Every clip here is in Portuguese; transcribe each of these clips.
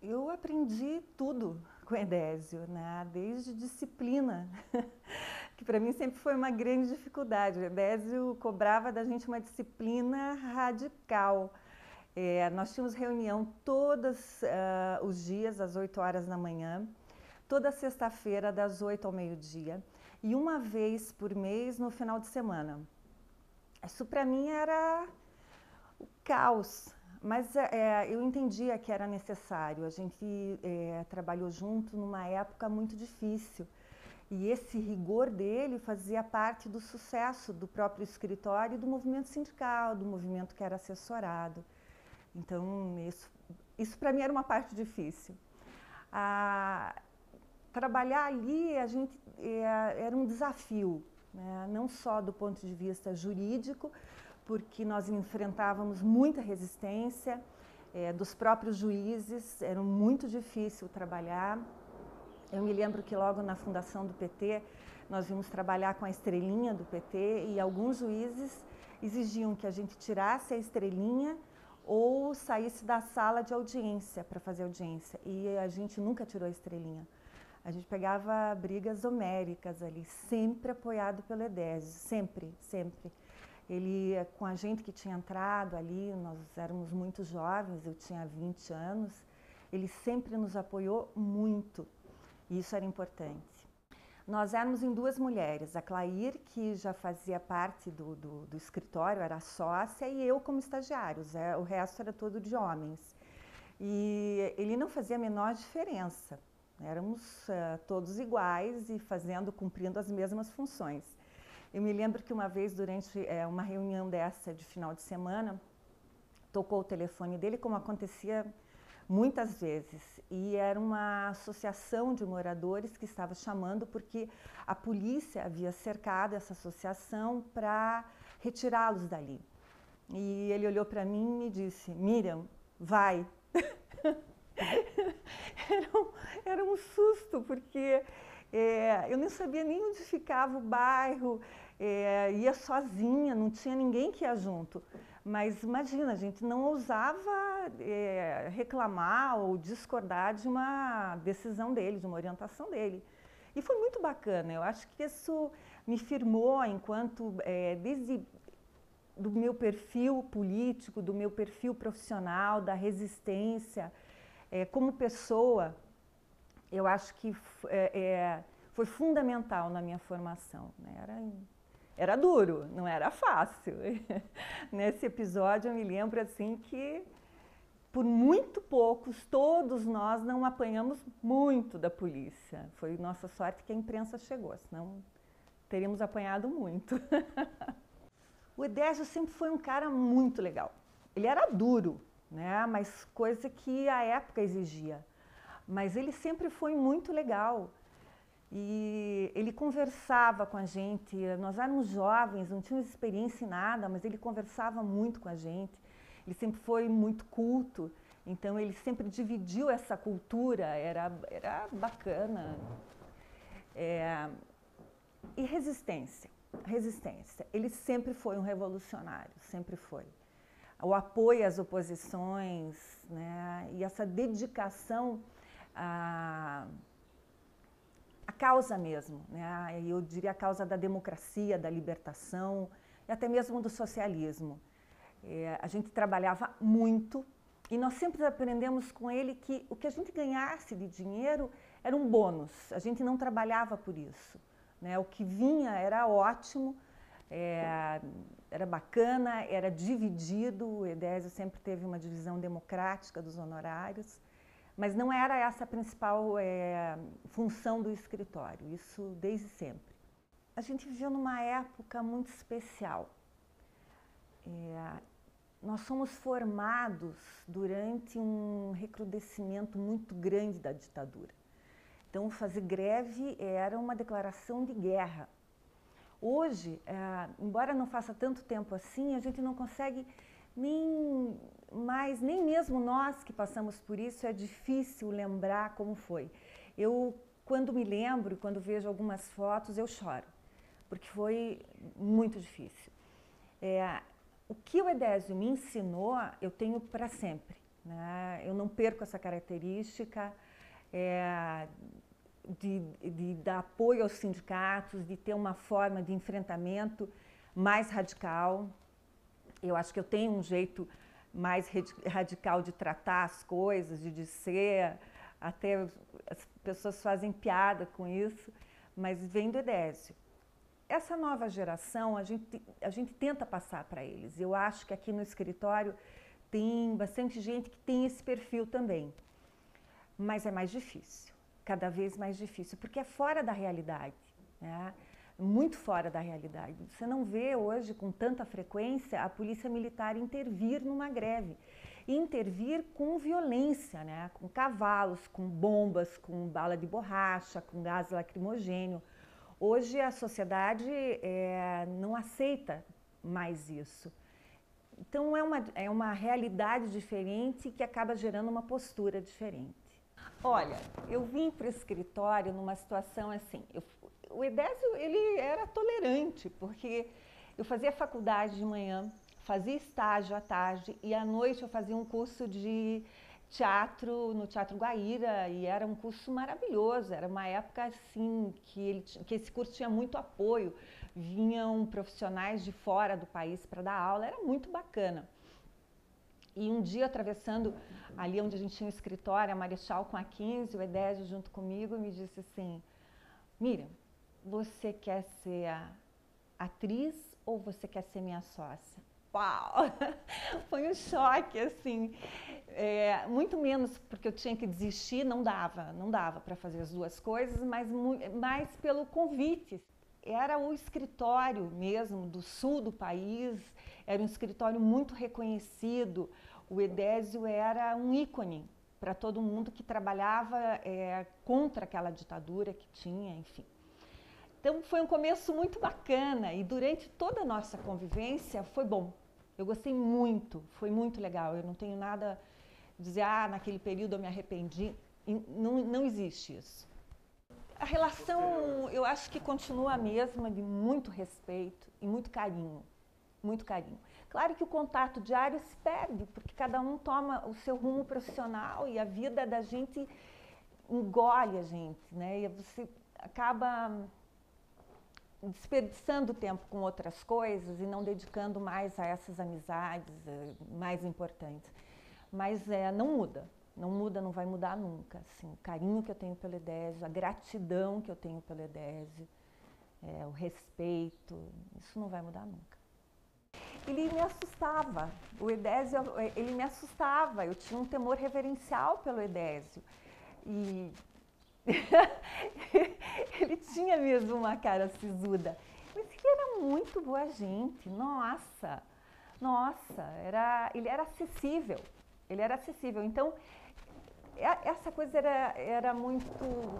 Eu aprendi tudo com o Edésio, né? Desde disciplina, que para mim sempre foi uma grande dificuldade. O Edésio cobrava da gente uma disciplina radical. Nós tínhamos reunião todos os dias, às 8 horas da manhã, toda sexta-feira, das 8 ao meio-dia, e uma vez por mês no final de semana. Isso para mim era o caos, mas eu entendia que era necessário. A gente trabalhou junto numa época muito difícil e esse rigor dele fazia parte do sucesso do próprio escritório e do movimento sindical, do movimento que era assessorado. Então, isso para mim era uma parte difícil. Trabalhar ali era um desafio, né? Não só do ponto de vista jurídico, porque nós enfrentávamos muita resistência dos próprios juízes, era muito difícil trabalhar. Eu me lembro que logo na fundação do PT, nós vimos trabalhar com a estrelinha do PT e alguns juízes exigiam que a gente tirasse a estrelinha ou saísse da sala de audiência para fazer audiência. E a gente nunca tirou a estrelinha. A gente pegava brigas homéricas ali, sempre apoiado pelo Edésio, sempre, sempre. Ele, com a gente que tinha entrado ali, nós éramos muito jovens, eu tinha 20 anos, ele sempre nos apoiou muito, e isso era importante. Nós éramos em duas mulheres, a Clair, que já fazia parte do escritório, era sócia, e eu como estagiários, o resto era todo de homens. E ele não fazia a menor diferença, éramos todos iguais e cumprindo as mesmas funções. Eu me lembro que uma vez, durante uma reunião dessa de final de semana, tocou o telefone dele, como acontecia muitas vezes, e era uma associação de moradores que estava chamando porque a polícia havia cercado essa associação para retirá-los dali. E ele olhou para mim e disse: Miriam, vai! Era um susto, porque eu não sabia nem onde ficava o bairro, ia sozinha, não tinha ninguém que ia junto. Mas imagina, a gente não ousava reclamar ou discordar de uma decisão dele, de uma orientação dele. E foi muito bacana, eu acho que isso me firmou enquanto, desde do meu perfil político, do meu perfil profissional, da resistência, como pessoa, eu acho que foi fundamental na minha formação, né? Era duro, não era fácil. Nesse episódio eu me lembro assim que por muito poucos, todos nós não apanhamos muito da polícia. Foi nossa sorte que a imprensa chegou, senão teríamos apanhado muito. O Edésio sempre foi um cara muito legal. Ele era duro, né? Mas coisa que a época exigia. Mas ele sempre foi muito legal. E ele conversava com a gente, nós éramos jovens, não tínhamos experiência em nada, mas ele conversava muito com a gente. Ele sempre foi muito culto, então ele sempre dividiu essa cultura, era bacana. E resistência, resistência. Ele sempre foi um revolucionário, sempre foi. O apoio às oposições, né? E essa dedicação à causa mesmo, né? Eu diria a causa da democracia, da libertação e até mesmo do socialismo. A gente trabalhava muito e nós sempre aprendemos com ele que o que a gente ganhasse de dinheiro era um bônus, a gente não trabalhava por isso, né? O que vinha era ótimo, era bacana, era dividido, o Edésio sempre teve uma divisão democrática dos honorários, mas não era essa a principal função do escritório, isso desde sempre. A gente viveu numa época muito especial. Nós somos formados durante um recrudescimento muito grande da ditadura. Então, fazer greve era uma declaração de guerra. Hoje, embora não faça tanto tempo assim, a gente não consegue nem mesmo nós que passamos por isso, é difícil lembrar como foi. Eu, quando me lembro, quando vejo algumas fotos, eu choro, porque foi muito difícil. O que o Edésio me ensinou, eu tenho para sempre, né? Eu não perco essa característica de dar apoio aos sindicatos, de ter uma forma de enfrentamento mais radical. Eu acho que eu tenho um jeito mais radical de tratar as coisas, de ser, até as pessoas fazem piada com isso, mas vem do Edésio. Essa nova geração, a gente tenta passar para eles. Eu acho que aqui no escritório tem bastante gente que tem esse perfil também, mas é mais difícil, cada vez mais difícil, porque é fora da realidade, né? Muito fora da realidade. Você não vê hoje com tanta frequência a polícia militar intervir numa greve. E intervir com violência, né? Com cavalos, com bombas, com bala de borracha, com gás lacrimogêneo. Hoje a sociedade não aceita mais isso. Então é uma realidade diferente que acaba gerando uma postura diferente. Olha, eu vim para o escritório numa situação assim, o Edésio ele era tolerante, porque eu fazia faculdade de manhã, fazia estágio à tarde e à noite eu fazia um curso de teatro no Teatro Guaíra e era um curso maravilhoso, era uma época assim que esse curso tinha muito apoio, vinham profissionais de fora do país para dar aula, era muito bacana. E um dia, atravessando ali onde a gente tinha o escritório, a Marechal com a 15, o Edésio junto comigo, me disse assim: Miriam, você quer ser atriz ou você quer ser minha sócia? Uau! Foi um choque, assim. Muito menos porque eu tinha que desistir, não dava para fazer as duas coisas, mas mais pelo convite. Era o escritório mesmo do sul do país, era um escritório muito reconhecido. O Edésio era um ícone para todo mundo que trabalhava contra aquela ditadura que tinha, enfim. Então foi um começo muito bacana e durante toda a nossa convivência foi bom. Eu gostei muito, foi muito legal. Eu não tenho nada a dizer, naquele período eu me arrependi. Não existe isso. A relação, eu acho que continua a mesma, de muito respeito e muito carinho, muito carinho. Claro que o contato diário se perde, porque cada um toma o seu rumo profissional e a vida da gente engole a gente, né? E você acaba desperdiçando tempo com outras coisas e não dedicando mais a essas amizades mais importantes. Mas não muda. Não muda, não vai mudar nunca. Assim, o carinho que eu tenho pelo Edésio, a gratidão que eu tenho pelo Edésio, o respeito, isso não vai mudar nunca. Ele me assustava, o Edésio, ele me assustava, eu tinha um temor reverencial pelo Edésio. E ele tinha mesmo uma cara sisuda, mas ele era muito boa gente, nossa, ele era acessível, então essa coisa era muito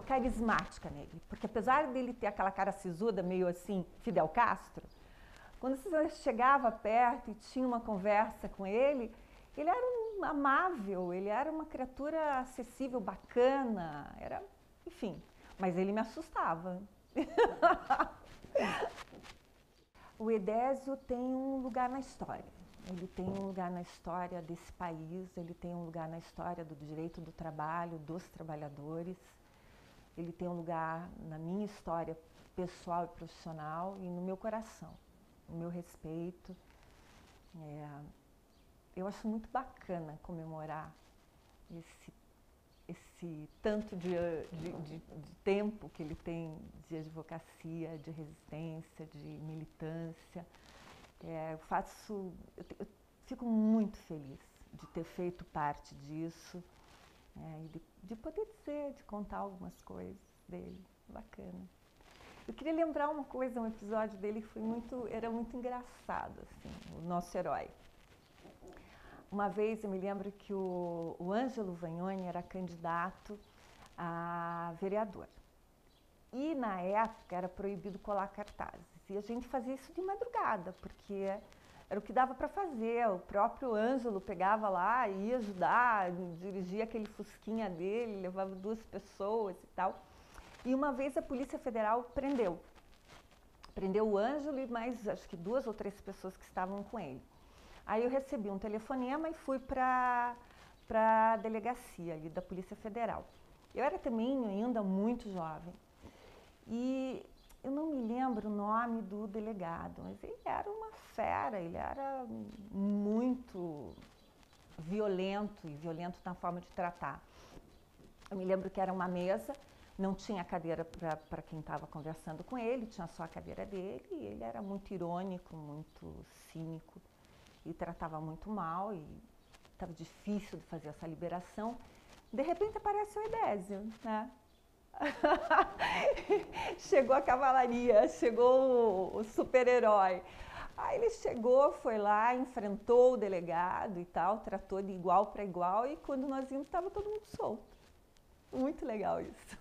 carismática nele, porque apesar dele ter aquela cara sisuda, meio assim, Fidel Castro, quando você chegava perto e tinha uma conversa com ele, ele era amável, ele era uma criatura acessível, bacana, enfim, mas ele me assustava. O Edésio tem um lugar na história. Ele tem um lugar na história desse país, ele tem um lugar na história do direito do trabalho, dos trabalhadores. Ele tem um lugar na minha história pessoal e profissional e no meu coração, no meu respeito. Eu acho muito bacana comemorar esse tanto de tempo que ele tem de advocacia, de resistência, de militância. Eu fico muito feliz de ter feito parte disso e de poder dizer, de contar algumas coisas dele, bacana. Eu queria lembrar uma coisa, um episódio dele que era muito engraçado, assim, o nosso herói. Uma vez eu me lembro que o Ângelo Vagnoni era candidato a vereador. E na época era proibido colar cartazes. E a gente fazia isso de madrugada, porque era o que dava para fazer. O próprio Ângelo pegava lá, ia ajudar, dirigia aquele fusquinha dele, levava 2 pessoas e tal. E uma vez a Polícia Federal prendeu o Ângelo e mais acho que 2 ou 3 pessoas que estavam com ele. Aí eu recebi um telefonema e fui para para a delegacia ali da Polícia Federal. Eu era também ainda muito jovem e eu não me lembro o nome do delegado, mas ele era uma fera, ele era muito violento e violento na forma de tratar. Eu me lembro que era uma mesa, não tinha cadeira para quem estava conversando com ele, tinha só a cadeira dele e ele era muito irônico, muito cínico e tratava muito mal e estava difícil de fazer essa liberação. De repente aparece o Aidésio, né? Chegou a cavalaria, chegou o super-herói. Aí ele chegou, foi lá, enfrentou o delegado e tal, tratou de igual para igual e quando nós vimos estava todo mundo solto. Muito legal isso.